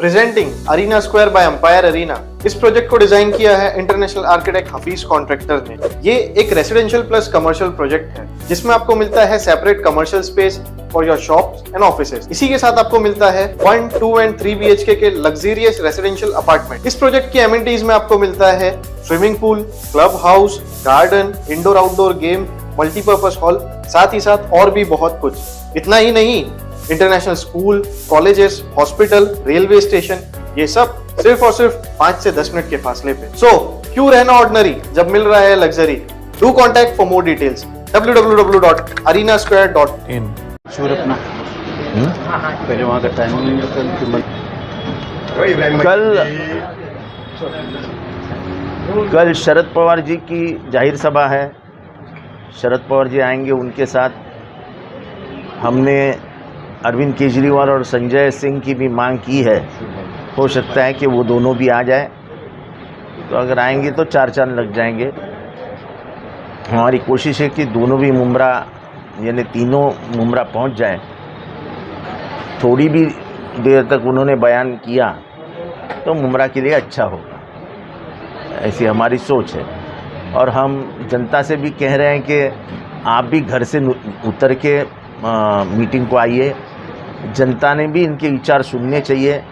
Presenting Arena Square by Empire Arena. इस project को design किया है इंटरनेशनल आर्किटेक्ट हफीज कॉन्ट्रैक्टर ने। ये एक रेसिडेंशियल प्लस कमर्शियल प्रोजेक्ट है जिसमें आपको मिलता है separate commercial space for your shops and offices. इसी के साथ आपको मिलता है 1, 2 एंड 3 BHK के लग्जरियस रेसिडेंशियल अपार्टमेंट। इस प्रोजेक्ट की एमिनिटीज में आपको मिलता है swimming pool, club house, garden, indoor outdoor game, multipurpose hall, साथ ही साथ और भी बहुत कुछ। इतना ही नहीं, international school, colleges, hospital, railway station, ये सब सिर्फ और सिर्फ 5 से 10 मिनट के फासले पे। सो क्यों रहना ऑर्डिनरी जब मिल रहा है luxury. Do contact for more details www.arenasquare.in। शूर अपना पहले वहाँ का टाइमिंग कल शरद पवार जी की जाहिर सभा है। शरद पवार जी आएंगे, उनके साथ हमने अरविंद केजरीवाल और संजय सिंह की भी मांग की है। हो सकता है कि वो दोनों भी आ जाए, तो अगर आएंगे तो 4 चांद लग जाएंगे। हमारी कोशिश है कि दोनों भी मुमरा यानी तीनों मुमरा पहुंच जाए। थोड़ी भी देर तक उन्होंने बयान किया तो मुमरा के लिए अच्छा होगा, ऐसी हमारी सोच है। और हम जनता से भी कह रहे हैं कि आप भी घर से उतर के मीटिंग को आइए। जनता ने भी इनके विचार सुनने चाहिए।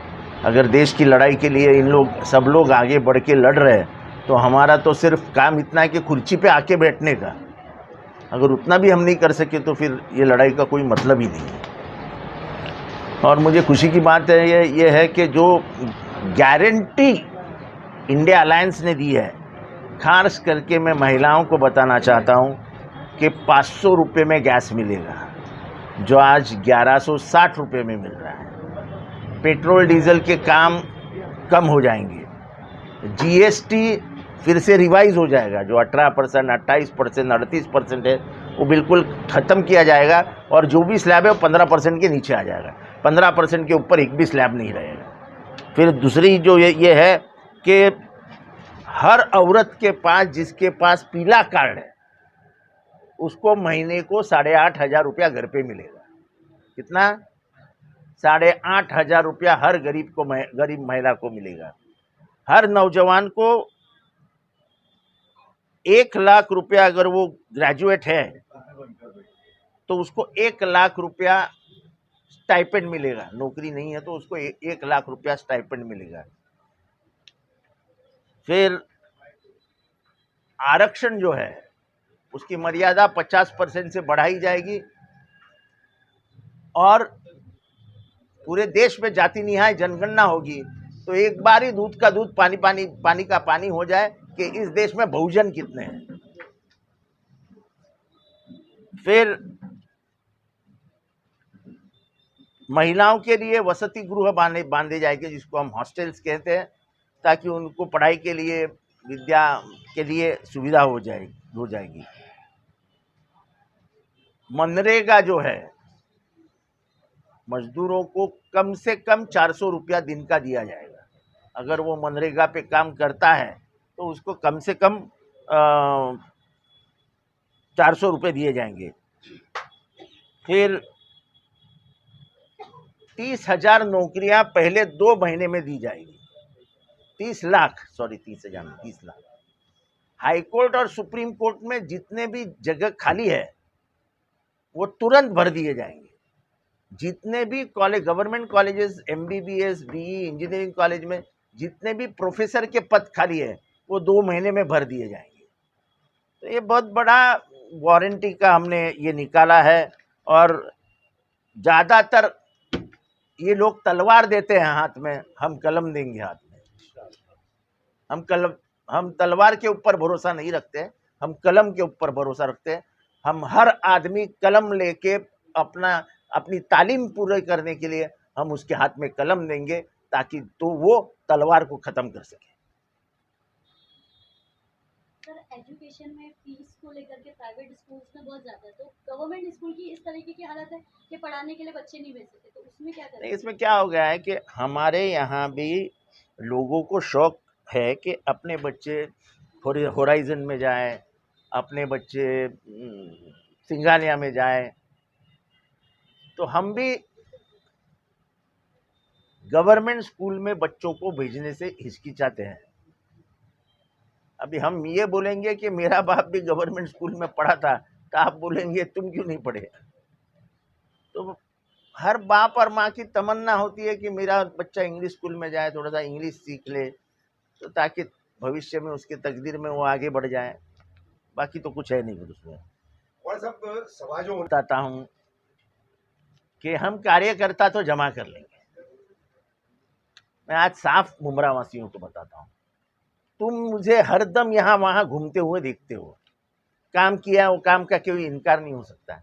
अगर देश की लड़ाई के लिए सब लोग आगे बढ़ के लड़ रहे हैं, तो हमारा तो सिर्फ काम इतना है कि कुर्सी पे आके बैठने का। अगर उतना भी हम नहीं कर सके तो फिर ये लड़ाई का कोई मतलब ही नहीं है। और मुझे खुशी की बात है ये है कि जो गारंटी इंडिया अलायंस ने दी है, खास करके मैं महिलाओं को बताना चाहता हूँ कि 500 रुपये में गैस मिलेगा, जो आज 1160 रुपये में मिल रहा है। पेट्रोल डीजल के काम कम हो जाएंगे। GST फिर से रिवाइज हो जाएगा, जो 18%, 28%, 38% है, वो बिल्कुल ख़त्म किया जाएगा। और जो भी स्लैब है वो 15% के नीचे आ जाएगा। 15% के ऊपर एक भी स्लैब नहीं रहेगा। फिर दूसरी जो ये है कि हर औरत के पास, जिसके पास पीला कार्ड है, उसको महीने को 8,500 रुपया घर पे मिलेगा। कितना? 8,500 रुपया हर गरीब महिला को मिलेगा। हर नौजवान को 1 लाख रुपया, अगर वो ग्रेजुएट है तो उसको 1 लाख रुपया स्टाइपेंड मिलेगा। नौकरी नहीं है तो उसको 1 लाख रुपया स्टाइपेंड मिलेगा। फिर आरक्षण जो है उसकी मर्यादा 50% से बढ़ाई जाएगी। और पूरे देश में जाति निहाय जनगणना होगी, तो एक बार ही दूध का दूध, पानी का पानी हो जाए कि इस देश में बहुजन कितने हैं। फिर महिलाओं के लिए वसति गृह बांधे जाएंगे, जिसको हम हॉस्टल्स कहते हैं, ताकि उनको पढ़ाई के लिए, विद्या के लिए सुविधा हो जाएगी। मनरेगा जो है, मजदूरों को कम से कम 400 रुपया दिन का दिया जाएगा। अगर वो मनरेगा पे काम करता है तो उसको कम से कम 400 रुपये दिए जाएंगे। फिर 30,000 नौकरियां पहले 2 महीने में दी जाएगी। 30 लाख, सॉरी 30,000, 30 लाख। हाईकोर्ट और सुप्रीम कोर्ट में जितने भी जगह खाली है वो तुरंत भर दिए जाएंगे। जितने भी government colleges, MBBS, BE, engineering college में जितने भी प्रोफेसर के पद खाली है वो 2 महीने में भर दिए जाएंगे। तो ये बहुत बड़ा वारंटी का हमने ये निकाला है। और ज़्यादातर ये लोग तलवार देते हैं हाथ में, हम कलम देंगे हाथ में। हम तलवार के ऊपर भरोसा नहीं रखते, हम कलम के ऊपर भरोसा रखते हैं। हम हर आदमी कलम लेके अपनी तालीम पूरी करने के लिए हम उसके हाथ में कलम देंगे, ताकि तो वो तलवार को खत्म कर सके। सर, एजुकेशन में फीस को लेकर के प्राइवेट स्कूल्स में बहुत ज़्यादा है, तो गवर्नमेंट स्कूल की इस तरीके की हालत है कि पढ़ाने के लिए बच्चे नहीं भेज सकते, तो उसमें क्या करें? इसमें क्या हो गया है कि हमारे यहाँ भी लोगों को शौक है कि अपने बच्चे होराइजन में जाएं, अपने बच्चे सिंगानिया में जाएं। तो हम भी गवर्नमेंट स्कूल में बच्चों को भेजने से हिचकिचाते हैं। अभी हम ये बोलेंगे कि मेरा बाप भी गवर्नमेंट स्कूल में पढ़ा था, तो आप बोलेंगे तुम क्यों नहीं पढ़े। तो हर बाप और माँ की तमन्ना होती है कि मेरा बच्चा इंग्लिश स्कूल में जाए, थोड़ा सा इंग्लिश सीख ले, तो ताकि भविष्य में उसके तकदीर में वो आगे बढ़ जाए। बाकी तो कुछ है नहीं फिर उसमें। और सब समाजों बताता हूँ कि हम कार्यकर्ता तो जमा कर लेंगे। मैं आज साफ मुमरा वासियों को बताता हूँ, तुम मुझे हरदम यहाँ वहाँ घूमते हुए देखते हो, काम किया वो काम का कोई इनकार नहीं हो सकता।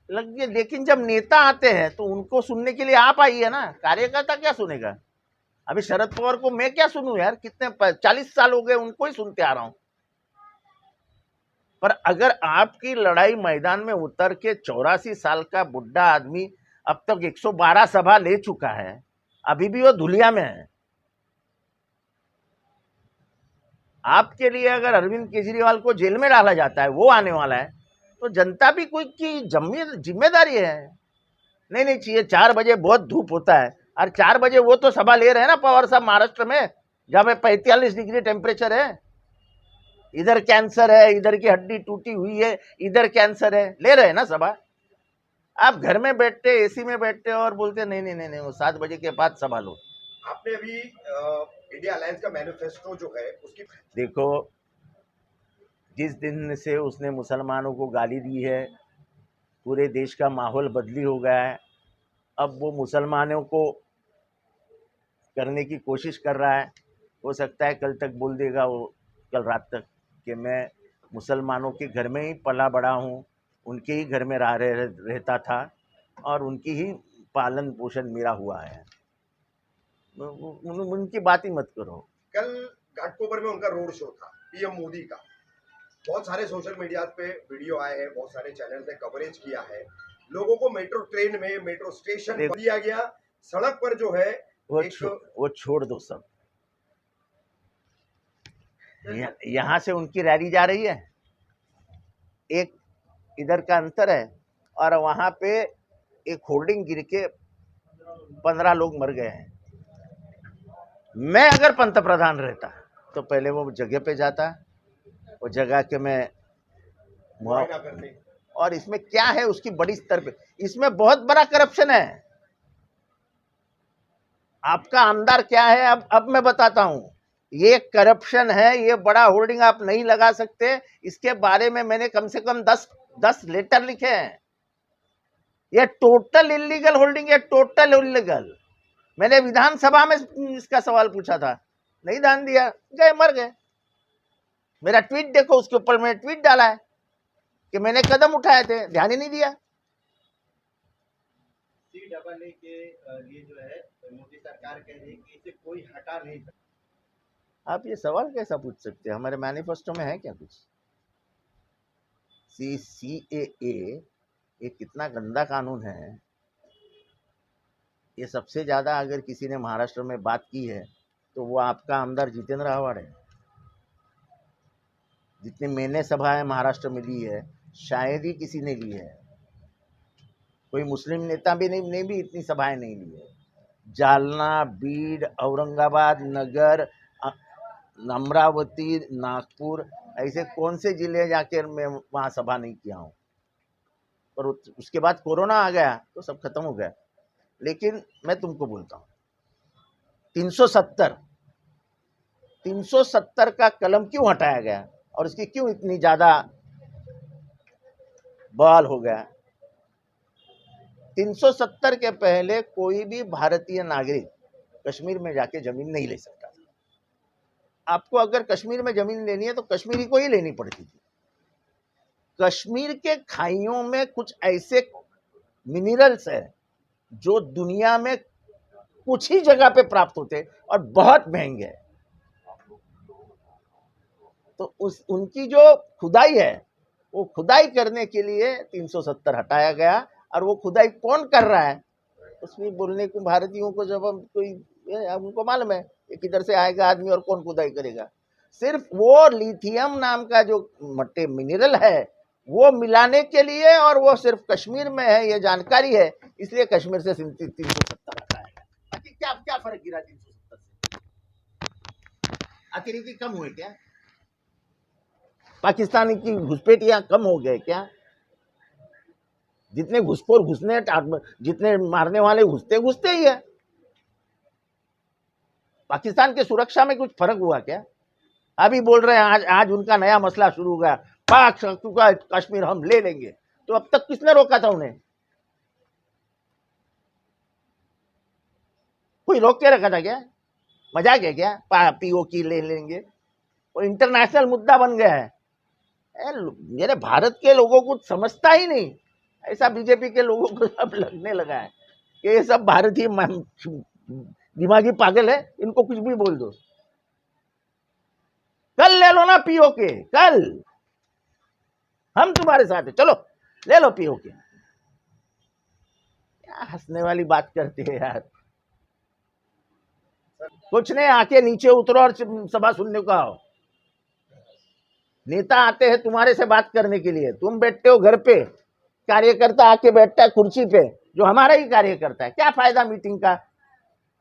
लेकिन जब नेता आते हैं तो उनको सुनने के लिए आप आइए ना, कार्यकर्ता क्या सुनेगा। अभी शरद पवार को मैं क्या सुनूं यार, कितने 40 साल हो गए उनको ही सुनते आ रहा हूं। पर अगर आपकी लड़ाई मैदान में उतर के 84 साल का बुढ़ा आदमी अब तक 112 सभा ले चुका है, अभी भी वो धुलिया में है। आपके लिए अगर अरविंद केजरीवाल को जेल में डाला जाता है, वो आने वाला है, तो जनता भी कोई की जिम्मेदारी है। नहीं चाहिए। 4 बजे बहुत धूप होता है, और 4 बजे वो तो सभा ले रहे हैं ना पवार साहब महाराष्ट्र में, जहां पे 45 डिग्री टेम्परेचर है। इधर कैंसर है, इधर की हड्डी टूटी हुई है, इधर कैंसर है, ले रहे हैं ना सभा। आप घर में बैठते एसी में बैठते और बोलते नहीं वो 7 बजे के बाद सभा लो। आपने अभी इंडिया अलायंस का मैनिफेस्टो जो है उसकी देखो, जिस दिन से उसने मुसलमानों को गाली दी है, पूरे देश का माहौल बदली हो गया है। अब वो मुसलमानों को करने की कोशिश कर रहा है। हो सकता है कल तक बोल देगा वो, कल रात तक, कि मैं मुसलमानों के घर में ही पला बड़ा हूँ, उनके ही घर में रहता था और उनकी ही पालन पोषण मेरा हुआ है। उनकी बात ही मत करो। कल घाटकोपर में उनका रोड शो था, पीएम मोदी का। बहुत सारे सोशल मीडिया पे वीडियो आए हैं, बहुत सारे चैनल ने कवरेज किया है। लोगों को मेट्रो ट्रेन में, मेट्रो स्टेशन पर दिया गया, सड़क पर जो है वो छोड़ दो सब। यहाँ से उनकी रैली जा रही है, एक इधर का अंतर है, और वहां पे एक होर्डिंग गिर के 15 लोग मर गए हैं। मैं अगर पंतप्रधान रहता तो पहले वो जगह पे जाता, वो जगह के मैं और इसमें क्या है उसकी बड़ी स्तर पे, इसमें बहुत बड़ा करप्शन है। आपका आमदार क्या है, अब मैं बताता हूं। ये करप्शन है, ये बड़ा होर्डिंग आप नहीं लगा सकते। इसके बारे में मैंने कम से कम 10 लेटर लिखे हैं। ये टोटल इलीगल होर्डिंग है, टोटल इलीगल। मैंने विधानसभा में इसका सवाल पूछा था, नहीं ध्यान दिया, गए मर गए। मेरा ट्वीट देखो, उसके ऊपर मैंने ट्वीट डाला है कि मैंने कदम उठाए थे, ध्यान ही नहीं दिया। CAA के लिए जो है मोदी सरकार कह रही है कि इसे कोई हटा नहीं सकता। आप ये सवाल कैसा पूछ सकते हैं, हमारे मैनिफेस्टो में है क्या कुछ? CAA ये कितना गंदा कानून है। ये सबसे ज्यादा अगर किसी ने महाराष्ट्र में बात की है तो वो आपका आमदार जितेंद्र आव्हाड है। जितनी मैंने सभाएं महाराष्ट्र में ली है, शायद ही किसी ने ली है। कोई मुस्लिम नेता भी नहीं ने भी इतनी सभाएं नहीं ली है। जालना, बीड, औरंगाबाद, नगर, अमरावती, नागपुर, ऐसे कौन से जिले जाकर मैं वहाँ सभा नहीं किया हूँ। पर उसके बाद कोरोना आ गया तो सब खत्म हो गया। लेकिन मैं तुमको बोलता हूँ, 370 का कलम क्यों हटाया गया और इसकी क्यों इतनी ज्यादा बवाल हो गया? 370 के पहले कोई भी भारतीय नागरिक कश्मीर में जाके जमीन नहीं ले सकता था। आपको अगर कश्मीर में जमीन लेनी है तो कश्मीरी को ही लेनी पड़ती थी। कश्मीर के खाइयों में कुछ ऐसे मिनरल्स है जो दुनिया में कुछ ही जगह पे प्राप्त होते और बहुत महंगे हैं। तो उनकी जो खुदाई है, वो खुदाई करने के लिए 370 हटाया गया। और वो खुदाई कौन कर रहा है उसमें बोलने को भारतीयों को जब हम कोई उनको मालूम है कि किधर से आएगा आदमी और कौन खुदाई करेगा। सिर्फ वो लिथियम नाम का जो मट्टे मिनरल है वो मिलाने के लिए, और वो सिर्फ कश्मीर में है, ये जानकारी है, इसलिए कश्मीर से 370 हटाया गया। बाकी क्या फर्क गिरा 370 से? अतिरेकी कम हुए क्या? पाकिस्तानी की घुसपैठियां कम हो गए क्या? जितने घुसखोर घुसने, जितने मारने वाले घुसते ही है। पाकिस्तान की सुरक्षा में कुछ फर्क हुआ क्या? अभी बोल रहे हैं आज उनका नया मसला शुरू हो गया, पाक का कश्मीर हम ले लेंगे। तो अब तक किसने रोका था उन्हें? कोई रोक के रखा था क्या? मजाक है क्या? पीओके ले लेंगे, वो इंटरनेशनल मुद्दा बन गया है। मेरे भारत के लोगों को समझता ही नहीं, ऐसा बीजेपी के लोगों को सब लगने लगा है कि ये सब भारतीय दिमागी पागल है, इनको कुछ भी बोल दो। कल ले लो ना पीओके, कल हम तुम्हारे साथ है, चलो ले लो पीओके। क्या हंसने वाली बात करते हैं यार। कुछ नहीं, आके नीचे उतरो और सभा सुनने को आओ। नेता आते हैं तुम्हारे से बात करने के लिए, तुम बैठते हो घर पे, कार्यकर्ता आके बैठता है कुर्सी पे जो हमारा ही कार्यकर्ता है। क्या फायदा मीटिंग का?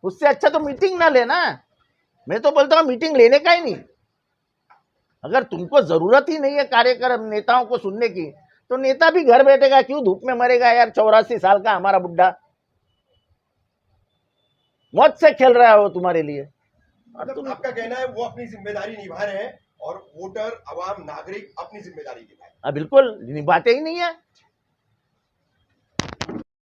उससे अच्छा तो मीटिंग ना लेना। मैं तो बोलता हूँ मीटिंग लेने का ही नहीं। अगर तुमको जरूरत ही नहीं है कार्यकर्ता नेताओं को सुनने की, तो नेता भी घर बैठेगा क्यों? धूप में मरेगा यार। 84 साल का हमारा बुढ़ा मौत से खेल रहा है वो तुम्हारे लिए। मतलब आपका कहना है वो अपनी जिम्मेदारी निभा रहे हैं और वोटर, आवाम, नागरिक अपनी जिम्मेदारी निभाए। बिल्कुल निभाते ही नहीं है।